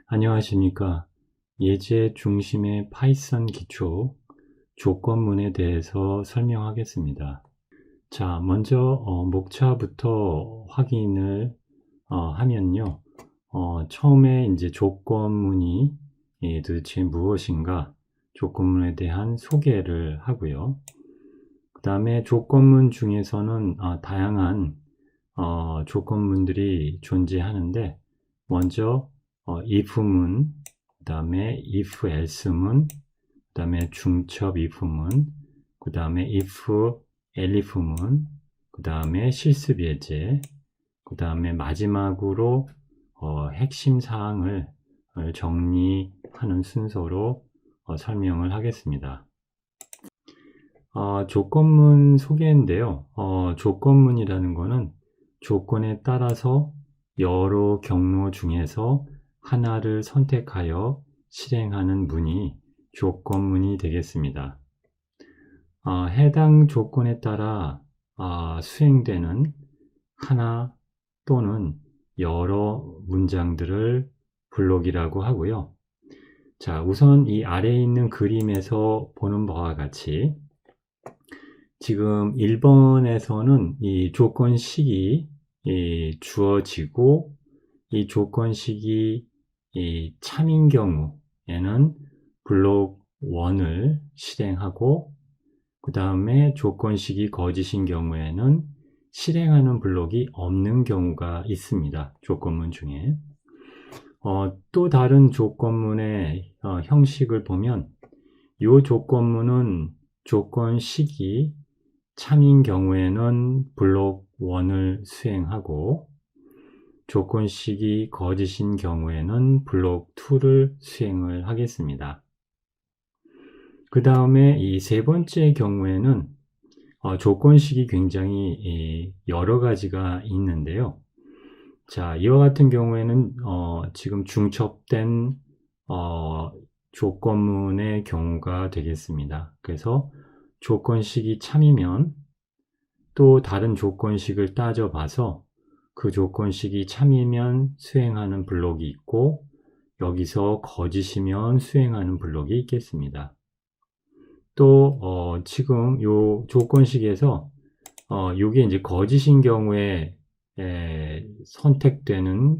안녕하십니까. 예제 중심의 파이썬 기초 조건문에 대해서 설명하겠습니다. 자, 먼저 목차부터 확인을 하면요. 처음에 이제 조건문이 도대체 무엇인가 조건문에 대한 소개를 하고요. 그 다음에 조건문 중에서는 다양한 조건문들이 존재하는데, 먼저 if문, 그 다음에 if else문, 그 다음에 중첩 if문, 그 다음에 if elif문, 그 다음에 실습 예제, 그 다음에 마지막으로 핵심 사항을 정리하는 순서로 설명을 하겠습니다. 조건문 소개인데요. 조건문이라는 것은 조건에 따라서 여러 경로 중에서 하나를 선택하여 실행하는 문이 조건문이 되겠습니다. 해당 조건에 따라 수행되는 하나 또는 여러 문장들을 블록이라고 하고요. 자, 우선 이 아래에 있는 그림에서 보는 바와 같이 지금 1번에서는 이 조건식이 주어지고, 이 조건식이 참인 경우에는 블록 1을 실행하고, 그 다음에 조건식이 거짓인 경우에는 실행하는 블록이 없는 경우가 있습니다. 조건문 중에. 또 다른 조건문의 형식을 보면, 이 조건문은 조건식이 참인 경우에는 블록 1을 수행하고, 조건식이 거짓인 경우에는 블록 2를 수행을 하겠습니다. 그 다음에 이 세 번째 경우에는 조건식이 굉장히 여러 가지가 있는데요. 자, 이와 같은 경우에는 지금 중첩된 조건문의 경우가 되겠습니다. 그래서 조건식이 참이면 또 다른 조건식을 따져봐서 그 조건식이 참이면 수행하는 블록이 있고, 여기서 거짓이면 수행하는 블록이 있겠습니다. 또 지금 이 조건식에서 이게 이제 거짓인 경우에 선택되는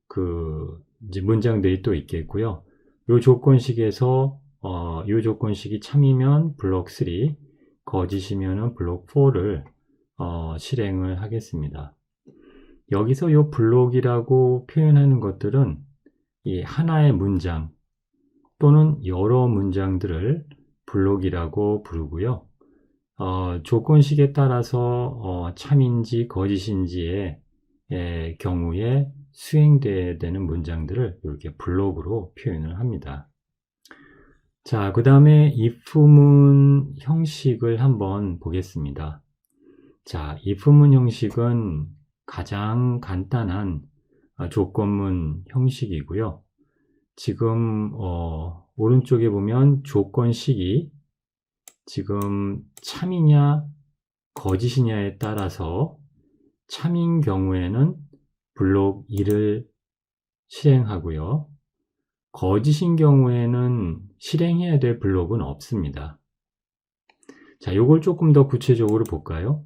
그 이제 문장들이 또 있겠고요. 이 조건식에서 이 조건식이 참이면 블록 3, 거짓이면 블록 4를 실행을 하겠습니다. 여기서 이 블록이라고 표현하는 것들은 이 하나의 문장 또는 여러 문장들을 블록이라고 부르고요. 조건식에 따라서 참인지 거짓인지의 경우에 수행되어야 되는 문장들을 이렇게 블록으로 표현을 합니다. 자, 그 다음에 if문 형식을 한번 보겠습니다. 자, if문 형식은 가장 간단한 조건문 형식이고요. 지금 오른쪽에 보면 조건식이 지금 참이냐 거짓이냐에 따라서 참인 경우에는 블록 1을 실행하고요. 거짓인 경우에는 실행해야 될 블록은 없습니다. 자, 요걸 조금 더 구체적으로 볼까요?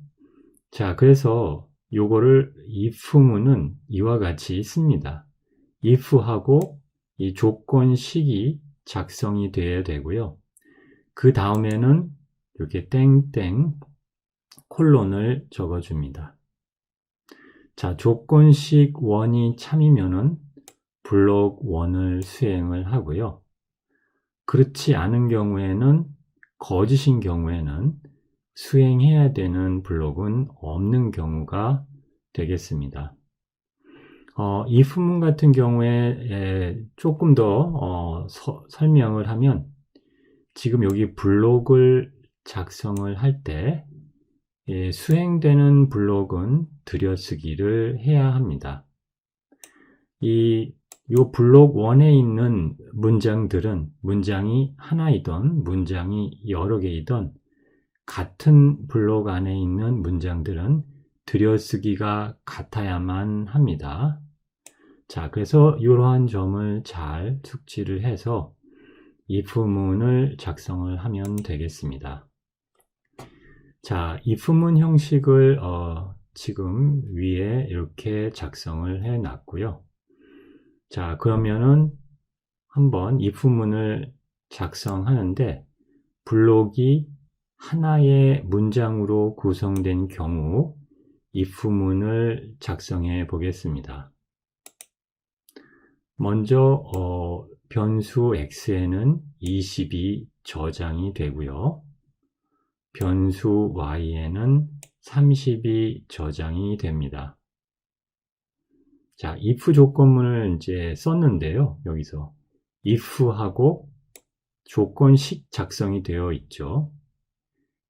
자, 그래서 요거를 if문은 이와 같이 있습니다. if하고 이 조건식이 작성이 되어야 되고요. 그 다음에는 이렇게 땡땡 콜론을 적어줍니다. 자, 조건식 1이 참이면은 블록 1을 수행을 하고요. 그렇지 않은 경우에는, 거짓인 경우에는 수행해야 되는 블록은 없는 경우가 되겠습니다. if문 같은 경우에 조금 더 설명을 하면, 지금 여기 블록을 작성을 할 때 수행되는 블록은 들여쓰기를 해야 합니다. 요 블록 1에 있는 문장들은 문장이 하나이든 문장이 여러 개이든 같은 블록 안에 있는 문장들은 들여쓰기가 같아야만 합니다. 자, 그래서 이러한 점을 잘 숙지를 해서 if문을 작성을 하면 되겠습니다. 자, if문 형식을 지금 위에 이렇게 작성을 해 놨고요. 자, 그러면은 한번 if문을 작성하는데 블록이 하나의 문장으로 구성된 경우 if문을 작성해 보겠습니다. 먼저 변수 x에는 20이 저장이 되고요. 변수 y에는 30이 저장이 됩니다. 자, if 조건문을 이제 썼는데요. 여기서 if하고 조건식 작성이 되어 있죠.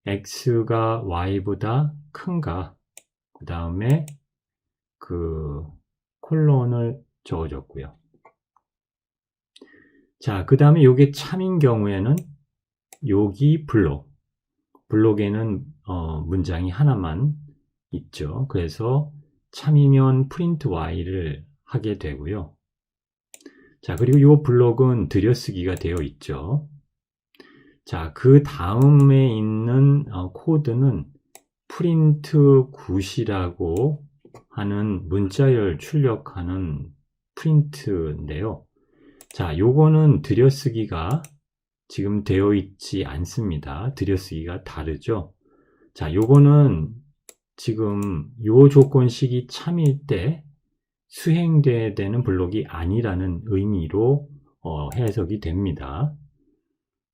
x가 y보다 큰가, 그 다음에 그 콜론을 적어줬고요. 자, 그 다음에 이게 참인 경우에는 여기 블록에는 문장이 하나만 있죠. 그래서 참이면 print y를 하게 되고요. 자, 그리고 이 블록은 들여쓰기가 되어 있죠. 자, 그 다음에 있는 코드는 print 굿이라고 하는 문자열 출력하는 print인데요. 자, 요거는 들여쓰기가 지금 되어 있지 않습니다. 들여쓰기가 다르죠. 자, 요거는 지금 요 조건식이 참일 때 수행돼야 되는 블록이 아니라는 의미로 해석이 됩니다.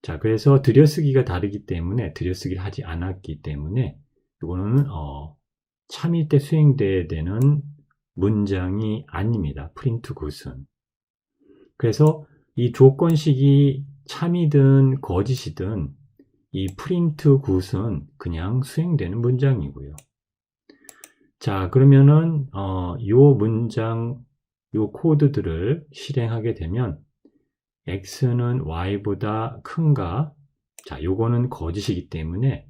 자, 그래서 들여쓰기가 다르기 때문에 들여쓰기를 하지 않았기 때문에 이거는 참일 때 수행돼야 되는 문장이 아닙니다. 프린트 굿은. 그래서 이 조건식이 참이든 거짓이든 이 프린트 굿은 그냥 수행되는 문장이고요. 자, 그러면은 요 문장, 요 코드들을 실행하게 되면 x는 y보다 큰가? 자, 요거는 거짓이기 때문에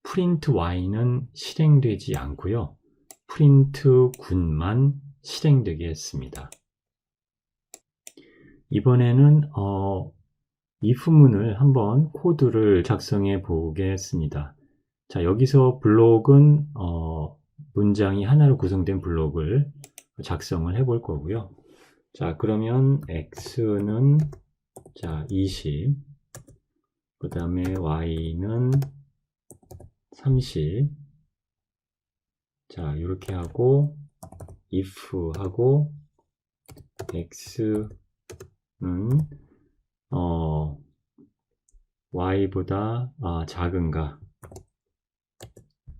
print y는 실행되지 않고요. print 굿만 실행되겠습니다. 이번에는 if문을 한번 코드를 작성해 보겠습니다. 자, 여기서 블록은 문장이 하나로 구성된 블록을 작성을 해 볼 거고요. 자, 그러면 x는 자 20, 그 다음에 y는 30. 자, 이렇게 하고 if 하고 x는 y보다 작은가,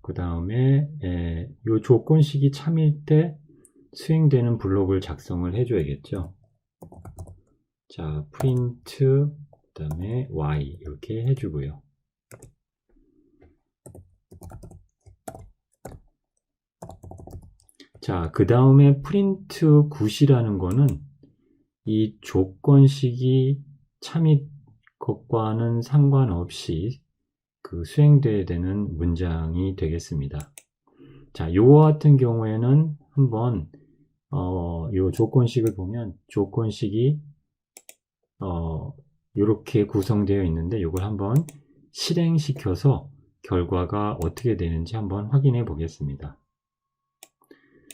그 다음에 이 조건식이 참일 때 수행되는 블록을 작성을 해줘야겠죠. 자, print 그 다음에 y 이렇게 해주고요. 자, 그 다음에 print 굿이라는 거는 이 조건식이 참일 것과는 상관없이 그 수행돼야 되는 문장이 되겠습니다. 자, 요거 같은 경우에는 한번 요 조건식을 보면 조건식이 이렇게 구성되어 있는데 요걸 한번 실행시켜서 결과가 어떻게 되는지 한번 확인해 보겠습니다.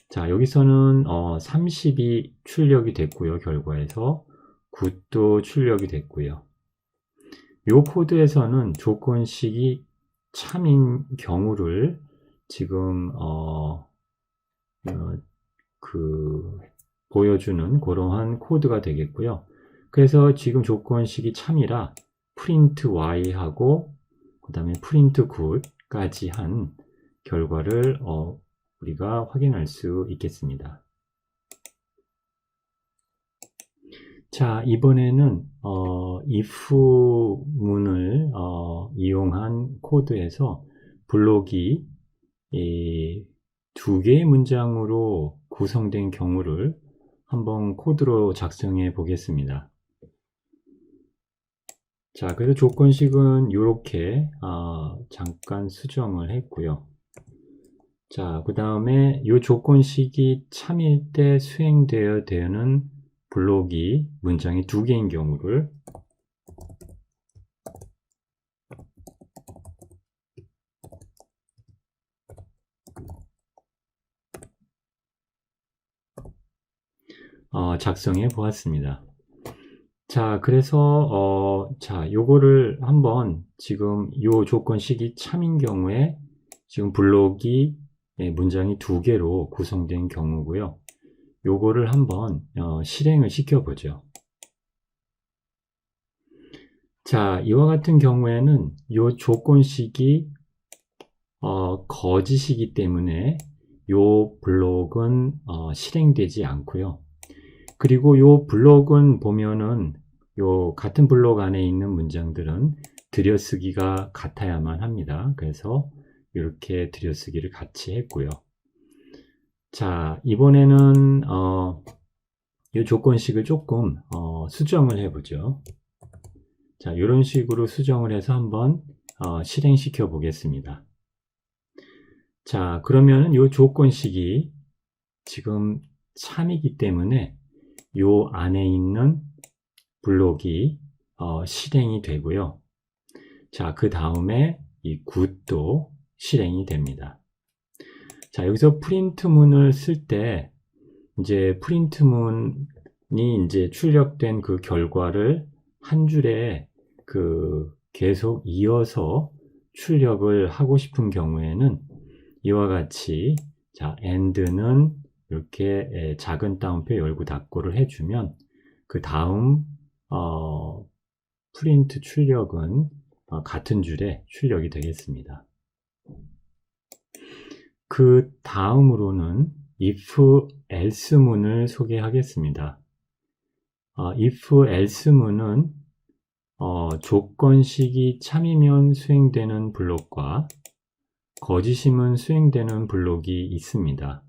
자, 여기서는 30이 출력이 됐고요. 결과에서 굿도 출력이 됐고요. 요 코드에서는 조건식이 참인 경우를 지금 보여주는 그러한 코드가 되겠고요. 그래서 지금 조건식이 참이라 print y하고 그 다음에 print good까지 한 결과를 우리가 확인할 수 있겠습니다. 자, 이번에는 if문을 이용한 코드에서 블록이 두 개의 문장으로 구성된 경우를 한번 코드로 작성해 보겠습니다. 자, 그래서 조건식은 이렇게 잠깐 수정을 했고요. 자, 그 다음에 이 조건식이 참일 때 수행되어야 되는 블록이 문장이 2개인 경우를 작성해 보았습니다. 자, 그래서 자, 요거를 한번 지금 요 조건식이 참인 경우에 지금 블록이 문장이 2개로 구성된 경우고요. 요거를 한번 실행을 시켜보죠. 자, 이와 같은 경우에는 요 조건식이 거짓이기 때문에 요 블록은 실행되지 않고요. 그리고 요 블록은 보면은 요 같은 블록 안에 있는 문장들은 들여쓰기가 같아야만 합니다. 그래서 이렇게 들여쓰기를 같이 했고요. 자, 이번에는 이 조건식을 조금 수정을 해보죠. 자, 이런 식으로 수정을 해서 한번 실행시켜 보겠습니다. 자, 그러면 이 조건식이 지금 참이기 때문에 이 안에 있는 블록이 실행이 되고요. 자, 그 다음에 이 굿도 실행이 됩니다. 자, 여기서 프린트문을 쓸 때 이제 프린트문이 이제 출력된 그 결과를 한 줄에 계속 이어서 출력을 하고 싶은 경우에는 이와 같이 자, end는 이렇게 작은 따옴표 열고 닫고를 해주면 그 다음 프린트 출력은 같은 줄에 출력이 되겠습니다. 그 다음으로는 if else문을 소개하겠습니다. if else문은 조건식이 참이면 수행되는 블록과 거짓이면 수행되는 블록이 있습니다.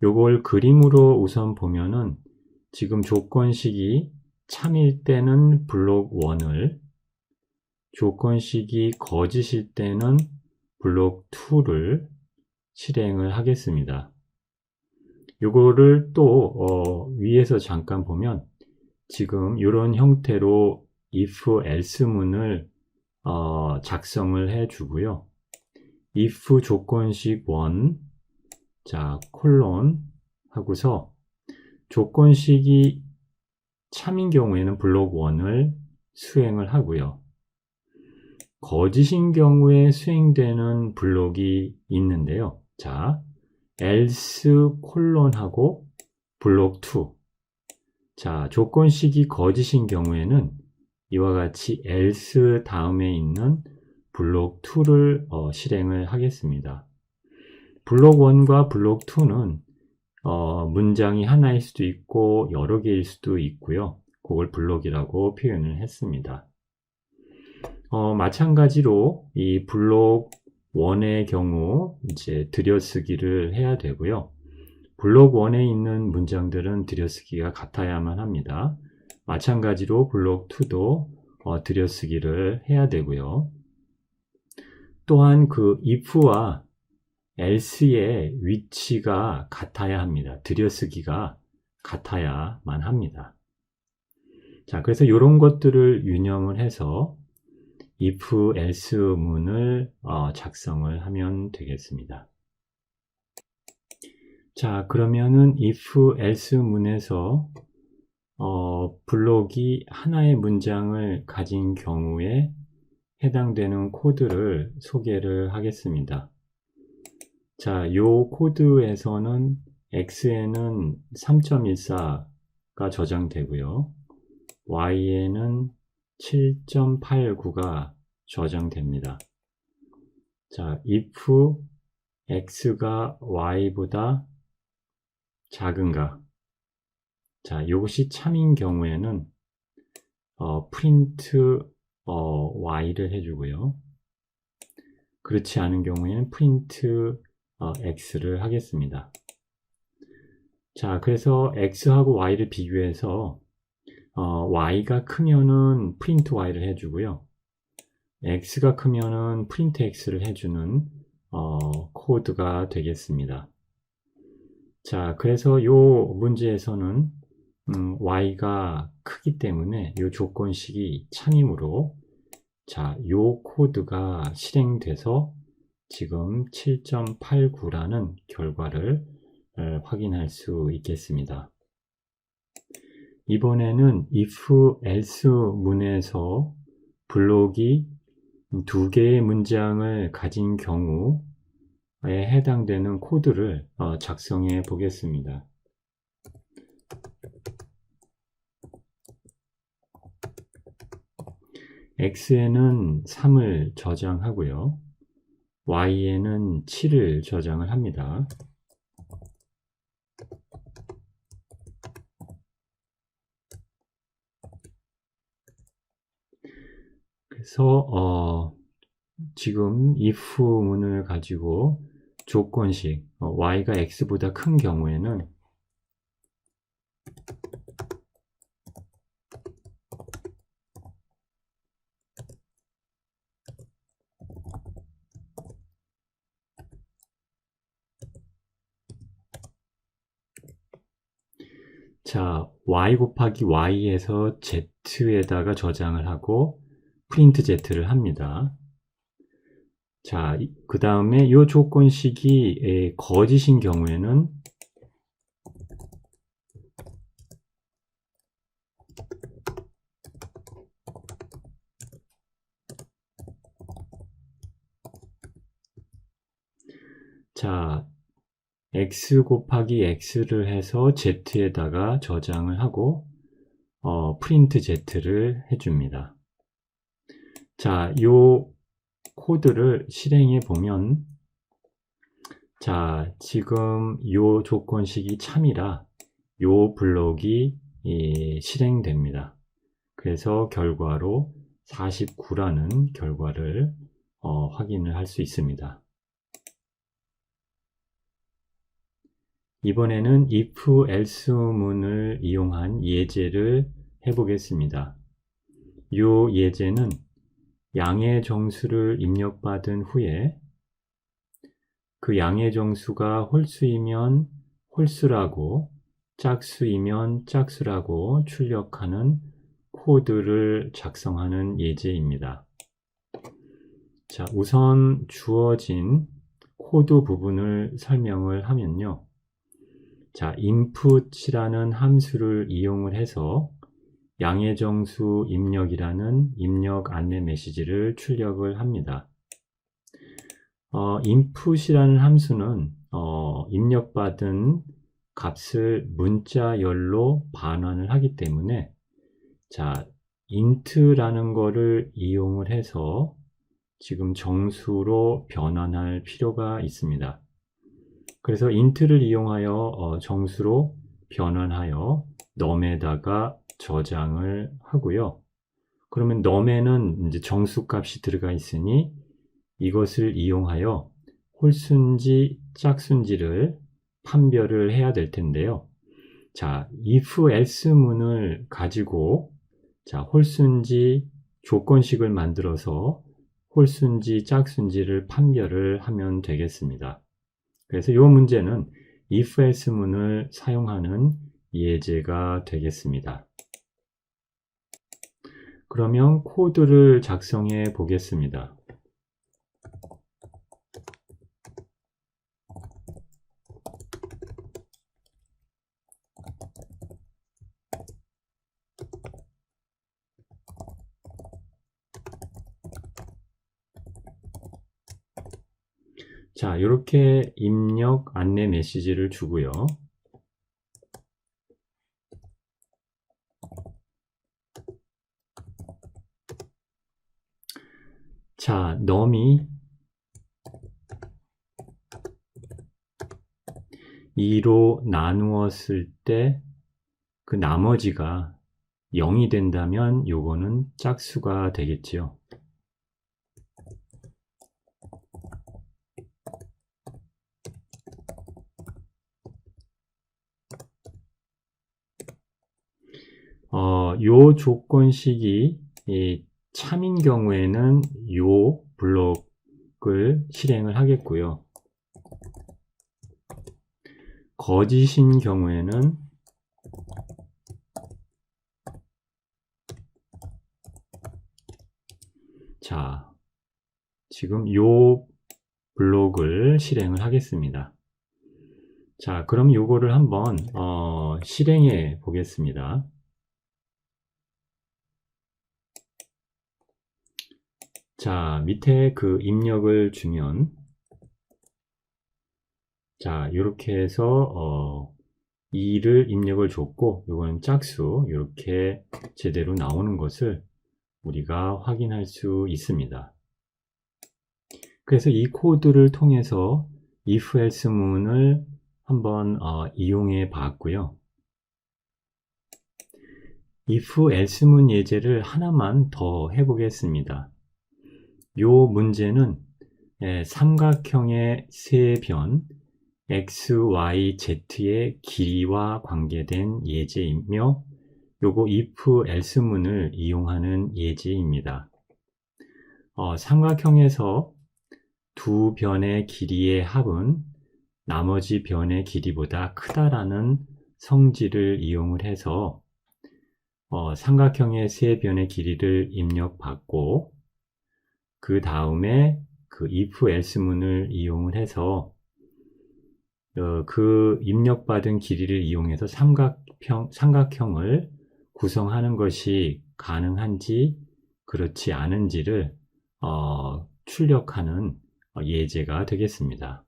요걸 그림으로 우선 보면은 지금 조건식이 참일 때는 블록 1을, 조건식이 거짓일 때는 블록 2를 실행을 하겠습니다. 요거를 또 위에서 잠깐 보면 지금 이런 형태로 if else문을 작성을 해 주고요. if 조건식 1 자 콜론 하고서 조건식이 참인 경우에는 블록 1을 수행을 하고요. 거짓인 경우에 수행되는 블록이 있는데요. 자, else 콜론하고 블록 2. 자, 조건식이 거짓인 경우에는 이와 같이 else 다음에 있는 블록 2를 실행을 하겠습니다. 블록 1과 블록 2는 문장이 하나일 수도 있고 여러 개일 수도 있고요. 그걸 블록이라고 표현을 했습니다. 마찬가지로 이 블록 1의 경우 이제 들여쓰기를 해야 되고요. 블록 1에 있는 문장들은 들여쓰기가 같아야만 합니다. 마찬가지로 블록 2도 들여쓰기를 해야 되고요. 또한 그 if와 else의 위치가 같아야 합니다. 들여쓰기가 같아야만 합니다. 자, 그래서 이런 것들을 유념을 해서 if, else 문을 작성을 하면 되겠습니다. 자, 그러면은 if, else 문에서 블록이 하나의 문장을 가진 경우에 해당되는 코드를 소개를 하겠습니다. 자, 요 코드에서는 x에는 3.14가 저장되고요. y에는 7.89가 저장됩니다. 자, if x가 y보다 작은가? 자, 이것이 참인 경우에는 print y를 해주고요. 그렇지 않은 경우에는 print x를 하겠습니다. 자, 그래서 x하고 y를 비교해서 y가 크면은 print y를 해주고요. x가 크면은 print x를 해주는 코드가 되겠습니다. 자, 그래서 요 문제에서는 y가 크기 때문에 요 조건식이 참이므로 자, 요 코드가 실행돼서 지금 7.89라는 결과를 확인할 수 있겠습니다. 이번에는 if else 문에서 블록이 두 개의 문장을 가진 경우에 해당되는 코드를 작성해 보겠습니다. x에는 3을 저장하고요. y에는 7을 저장을 합니다. 그래서 지금 if 문을 가지고 조건식 y가 x보다 큰 경우에는 자, y 곱하기 y에서 z에다가 저장을 하고 프린트 z를 합니다. 자, 그 다음에 이 조건식이 거짓인 경우에는 자, x 곱하기 x를 해서 z에다가 저장을 하고 프린트 z를 해줍니다. 자, 요 코드를 실행해 보면 자, 지금 요 조건식이 참이라 요 블록이 실행됩니다. 그래서 결과로 49라는 결과를 확인을 할 수 있습니다. 이번에는 if else 문을 이용한 예제를 해보겠습니다. 이 예제는 양의 정수를 입력받은 후에 그 양의 정수가 홀수이면 홀수라고 짝수이면 짝수라고 출력하는 코드를 작성하는 예제입니다. 자, 우선 주어진 코드 부분을 설명을 하면요. 자, input이라는 함수를 이용을 해서 양의 정수 입력이라는 입력 안내 메시지를 출력을 합니다. input이라는 함수는 입력받은 값을 문자열로 반환을 하기 때문에 자, int라는 거를 이용을 해서 지금 정수로 변환할 필요가 있습니다. 그래서 int를 이용하여 정수로 변환하여 num에다가 저장을 하고요. 그러면 num에는 이제 정수값이 들어가 있으니 이것을 이용하여 홀수인지 짝수인지를 판별을 해야 될 텐데요. 자, if else 문을 가지고 자, 홀수인지 조건식을 만들어서 홀수인지 짝수인지를 판별을 하면 되겠습니다. 그래서 이 문제는 if else 문을 사용하는 예제가 되겠습니다. 그러면 코드를 작성해 보겠습니다. 자, 이렇게 입력 안내 메시지를 주고요. 자, num이 2로 나누었을 때 그 나머지가 0이 된다면 요거는 짝수가 되겠지요. 요 조건식이 참인 경우에는 요 블록 입력을 실행을 하겠고요. 거짓인 경우에는 자, 지금 요 블록을 실행을 하겠습니다. 자, 그럼 요거를 한번 실행해 보겠습니다. 자, 밑에 그 입력을 주면 자, 이렇게 해서 2를 입력을 줬고 요건 짝수 이렇게 제대로 나오는 것을 우리가 확인할 수 있습니다. 그래서 이 코드를 통해서 if else 문을 한번 이용해 봤고요. if else 문 예제를 하나만 더 해보겠습니다. 요 문제는 삼각형의 세 변 x, y, z의 길이와 관계된 예제이며 요거 if else 문을 이용하는 예제입니다. 삼각형에서 두 변의 길이의 합은 나머지 변의 길이보다 크다라는 성질을 이용을 해서 삼각형의 세 변의 길이를 입력받고 그 다음에 그 if else 문을 이용을 해서 그 입력받은 길이를 이용해서 삼각형을 구성하는 것이 가능한지 그렇지 않은지를 출력하는 예제가 되겠습니다.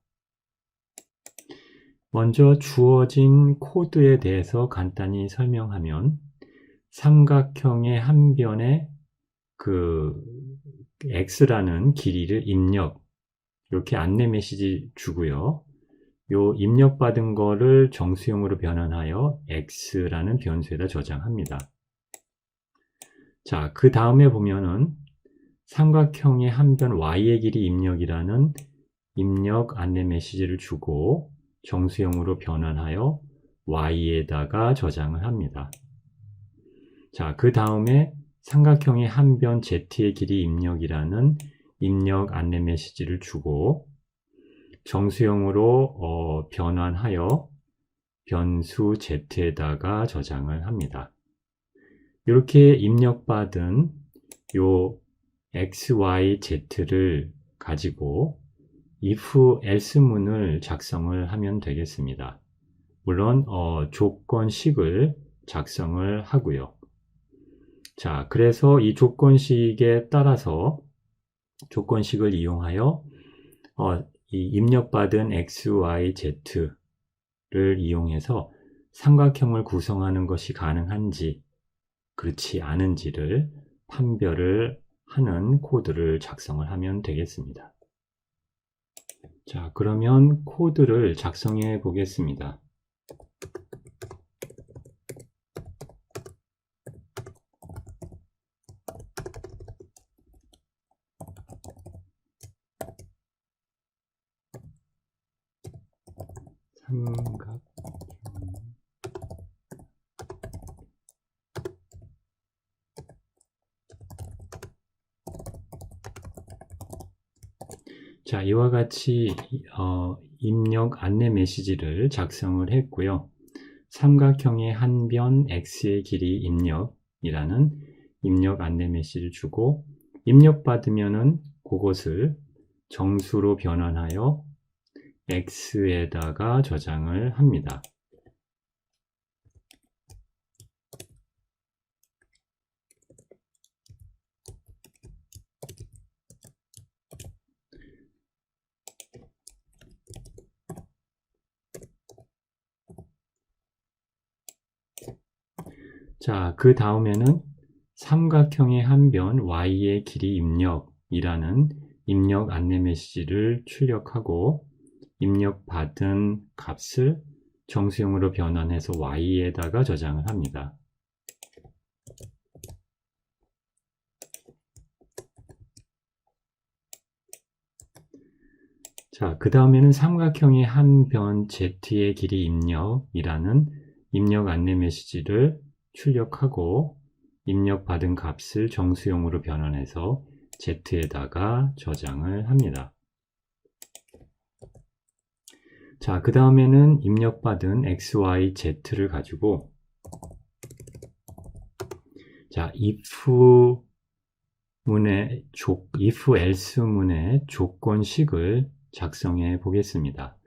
먼저 주어진 코드에 대해서 간단히 설명하면 삼각형의 한 변에 그 x라는 길이를 입력 이렇게 안내 메시지 주고요. 요 입력받은 거를 정수형으로 변환하여 x라는 변수에다 저장합니다. 자, 그 다음에 보면은 삼각형의 한 변 y의 길이 입력이라는 입력 안내 메시지를 주고 정수형으로 변환하여 y에다가 저장을 합니다. 자, 그 다음에 삼각형의 한 변 z의 길이 입력이라는 입력 안내 메시지를 주고 정수형으로 변환하여 변수 z에다가 저장을 합니다. 이렇게 입력받은 요 x, y, z를 가지고 if else 문을 작성을 하면 되겠습니다. 물론 조건식을 작성을 하고요. 자, 그래서 이 조건식에 따라서 조건식을 이용하여 이 입력받은 x, y, z를 이용해서 삼각형을 구성하는 것이 가능한지 그렇지 않은지를 판별을 하는 코드를 작성을 하면 되겠습니다. 자, 그러면 코드를 작성해 보겠습니다. 삼각형 자, 이와 같이 입력 안내 메시지를 작성을 했고요. 삼각형의 한 변 x의 길이 입력이라는 입력 안내 메시지를 주고 입력받으면은 그것을 정수로 변환하여 x에다가 저장을 합니다. 자, 그 다음에는 삼각형의 한 변 y의 길이 입력이라는 입력 안내 메시지를 출력하고 입력받은 값을 정수형으로 변환해서 y에다가 저장을 합니다. 자, 그 다음에는 삼각형의 한 변 z의 길이 입력이라는 입력 안내 메시지를 출력하고 입력받은 값을 정수형으로 변환해서 z에다가 저장을 합니다. 자, 그 다음에는 입력받은 x, y, z를 가지고 자, if else 문의 조건식을 작성해 보겠습니다.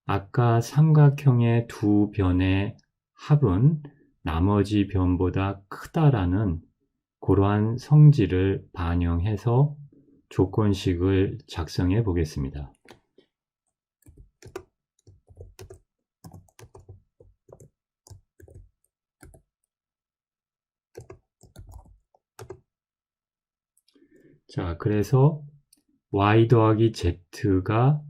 아까 삼각형의 두 변의 합은 나머지 변보다 크다라는 그러한 성질을 반영해서 조건식을 작성해 보겠습니다. 자, 그래서 y 더하기 z가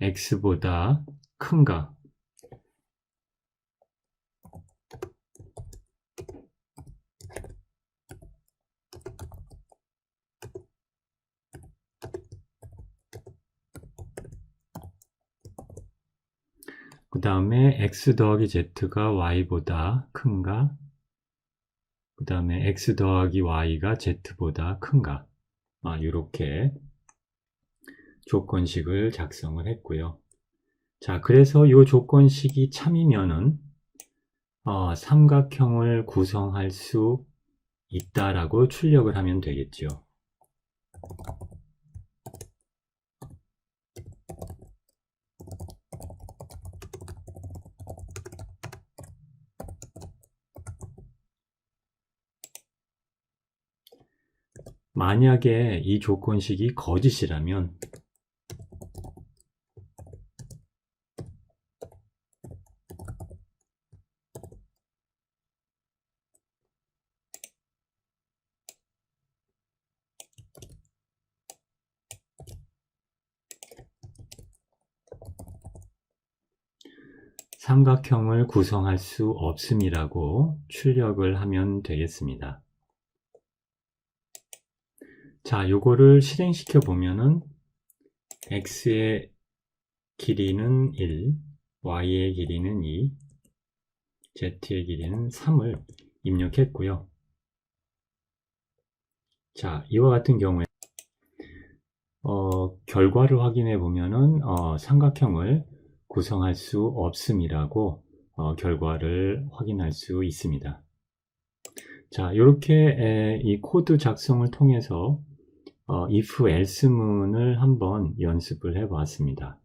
x보다 큰가? 그 다음에 x 더하기 z가 y보다 큰가? 그 다음에 x 더하기 y가 z보다 큰가? 이렇게 조건식을 작성을 했고요. 자, 그래서 이 조건식이 참이면은 삼각형을 구성할 수 있다라고 출력을 하면 되겠죠. 만약에 이 조건식이 거짓이라면 삼각형을 구성할 수 없음이라고 출력을 하면 되겠습니다. 자, 요거를 실행시켜 보면은 x의 길이는 1, y의 길이는 2, z의 길이는 3을 입력했고요. 자, 이와 같은 경우에 결과를 확인해 보면은 삼각형을 구성할 수 없음이라고 결과를 확인할 수 있습니다. 자, 이렇게 이 코드 작성을 통해서 if else 문을 한번 연습을 해 보았습니다.